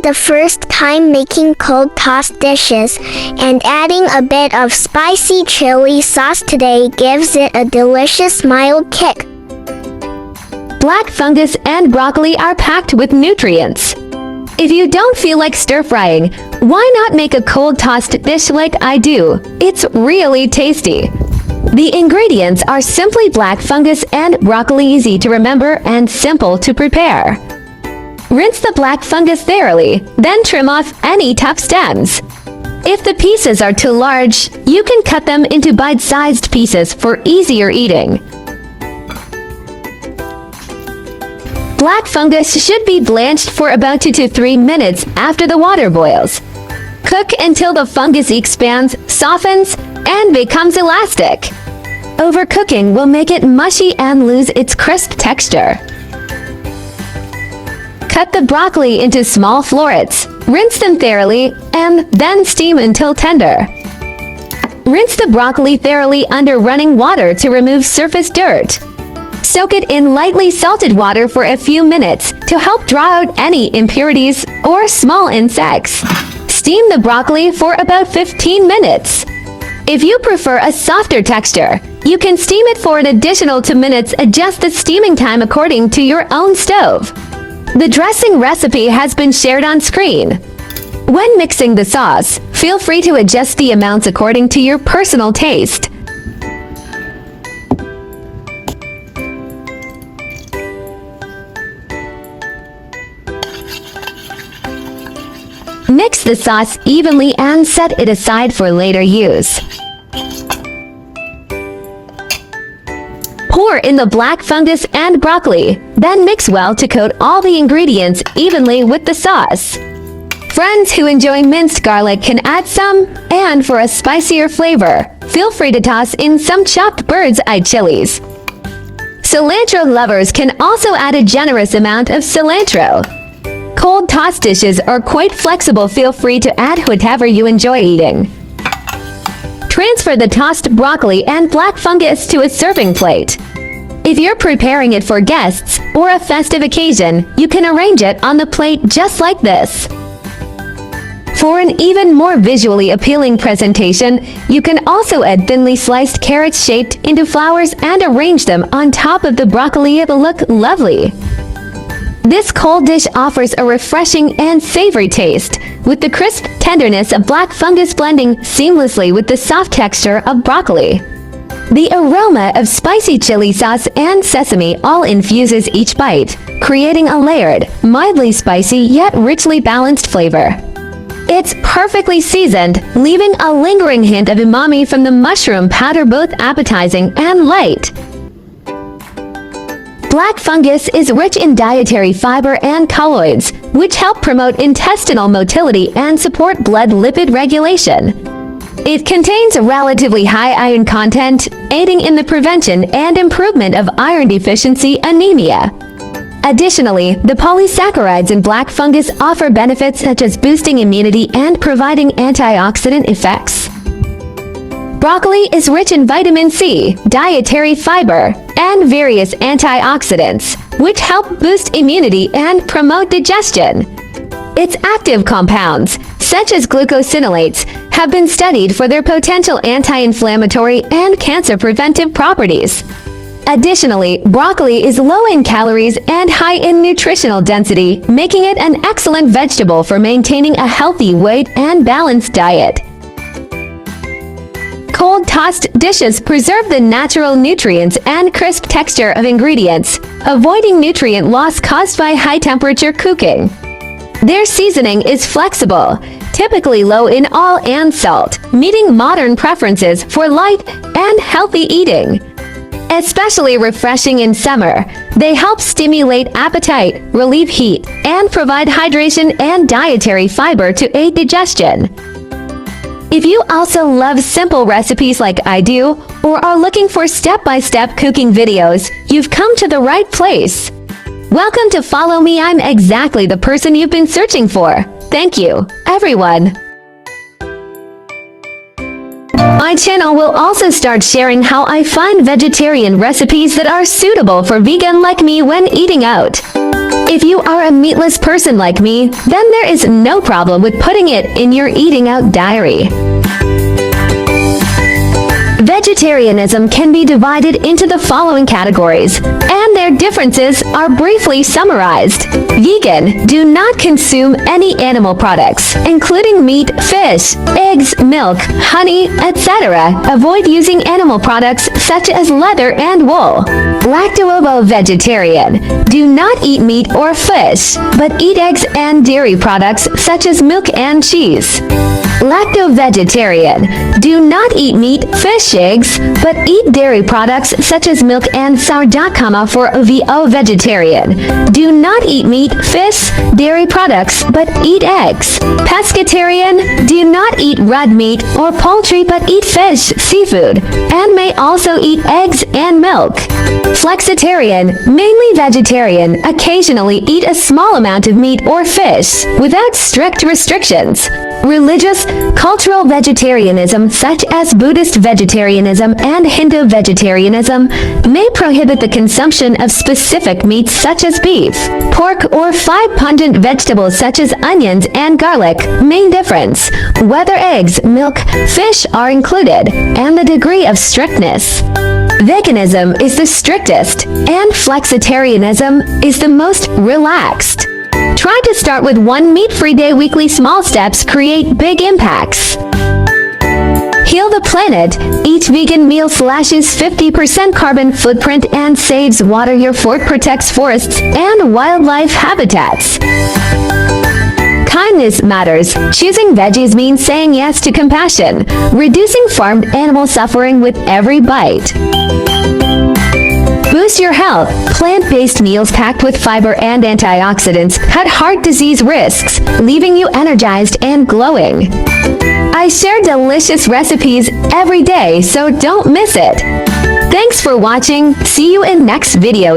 the first time making cold tossed dishes, and adding a bit of spicy chili sauce today gives it a delicious mild kick. Black fungus and broccoli are packed with nutrients. If you don't feel like stir-frying, why not make a cold tossed dish like I do? It's really tasty. The ingredients are simply black fungus and broccoli, easy to remember and simple to prepare. Rinse the black fungus thoroughly, then trim off any tough stems. If the pieces are too large, you can cut them into bite-sized pieces for easier eating. Black fungus should be blanched for about 2 to 3 minutes after the water boils. Cook until the fungus expands, softens, and becomes elastic. Overcooking will make it mushy and lose its crisp texture. Cut the broccoli into small florets, rinse them thoroughly, and then steam until tender. Rinse the broccoli thoroughly under running water to remove surface dirt. Soak it in lightly salted water for a few minutes to help draw out any impurities or small insects. Steam the broccoli for about 15 minutes. If you prefer a softer texture, you can steam it for an additional 2 minutes. Adjust the steaming time according to your own stove. The dressing recipe has been shared on screen. When mixing the sauce, feel free to adjust the amounts according to your personal taste. Mix the sauce evenly and set it aside for later use. Pour in the black fungus and broccoli, then mix well to coat all the ingredients evenly with the sauce. Friends who enjoy minced garlic can add some, and for a spicier flavor, feel free to toss in some chopped bird's eye chilies. Cilantro lovers can also add a generous amount of cilantro. Cold tossed dishes are quite flexible. Feel free to add whatever you enjoy eating. Transfer the tossed broccoli and black fungus to a serving plate. If you're preparing it for guests or a festive occasion, you can arrange it on the plate just like this. For an even more visually appealing presentation, you can also add thinly sliced carrots shaped into flowers and arrange them on top of the broccoli. It'll look lovely. This cold dish offers a refreshing and savory taste, with the crisp tenderness of black fungus blending seamlessly with the soft texture of broccoli. The aroma of spicy chili sauce and sesame all infuses each bite, creating a layered, mildly spicy yet richly balanced flavor. It's perfectly seasoned, leaving a lingering hint of umami from the mushroom powder, both appetizing and light. Black fungus is rich in dietary fiber and colloids, which help promote intestinal motility and support blood lipid regulation. It contains a relatively high iron content, aiding in the prevention and improvement of iron deficiency anemia. Additionally, the polysaccharides in black fungus offer benefits such as boosting immunity and providing antioxidant effects. Broccoli is rich in vitamin C, dietary fiber, and various antioxidants, which help boost immunity and promote digestion. Its active compounds, such as glucosinolates, have been studied for their potential anti-inflammatory and cancer-preventive properties. Additionally, broccoli is low in calories and high in nutritional density, making it an excellent vegetable for maintaining a healthy weight and balanced diet. Cold tossed dishes preserve the natural nutrients and crisp texture of ingredients, avoiding nutrient loss caused by high-temperature cooking. Their seasoning is flexible, typically low in oil and salt, meeting modern preferences for light and healthy eating. Especially refreshing in summer, they help stimulate appetite, relieve heat, and provide hydration and dietary fiber to aid digestion. If you also love simple recipes like I do, or are looking for step-by-step cooking videos, you've come to the right place. Welcome to Follow Me. I'm exactly the person you've been searching for. Thank you, everyone. My channel will also start sharing how I find vegetarian recipes that are suitable for vegan like me when eating out. If you are a meatless person like me, then there is no problem with putting it in your eating out diary. Vegetarianism can be divided into the following categories, and their differences are briefly summarized. Vegan: do not consume any animal products, including meat, fish, eggs, milk, honey, etc. Avoid using animal products such as leather and wool. Lacto-ovo-vegetarian: do not eat meat or fish, but eat eggs and dairy products such as milk and cheese. Lacto-vegetarian: do not eat meat, fish, eggs, but eat dairy products such as milk and sourdough. For OVO-vegetarian: do not eat meat, fish, dairy products, but eat eggs. Pescatarian: do not eat red meat or poultry but eat fish, seafood, and may also eat eggs and milk. Flexitarian: mainly vegetarian, occasionally eat a small amount of meat or fish, without strict restrictions. Religious: cultural vegetarianism such as Buddhist vegetarianism and Hindu vegetarianism may prohibit the consumption of specific meats such as beef, pork, or 5 pungent vegetables such as onions and garlic. Main difference: whether eggs, milk, fish are included, and the degree of strictness. Veganism is the strictest, and flexitarianism is the most relaxed. Try to start with one meat-free day. Weekly small steps create big impacts. Heal the planet. Each vegan meal slashes 50% carbon footprint and saves water. Your fork protects forests and wildlife habitats. Kindness matters. Choosing veggies means saying yes to compassion, reducing farmed animal suffering with every bite. Boost your health. Plant-based meals packed with fiber and antioxidants cut heart disease risks, leaving you energized and glowing. I share delicious recipes every day, so don't miss it. Thanks for watching. See you in next video.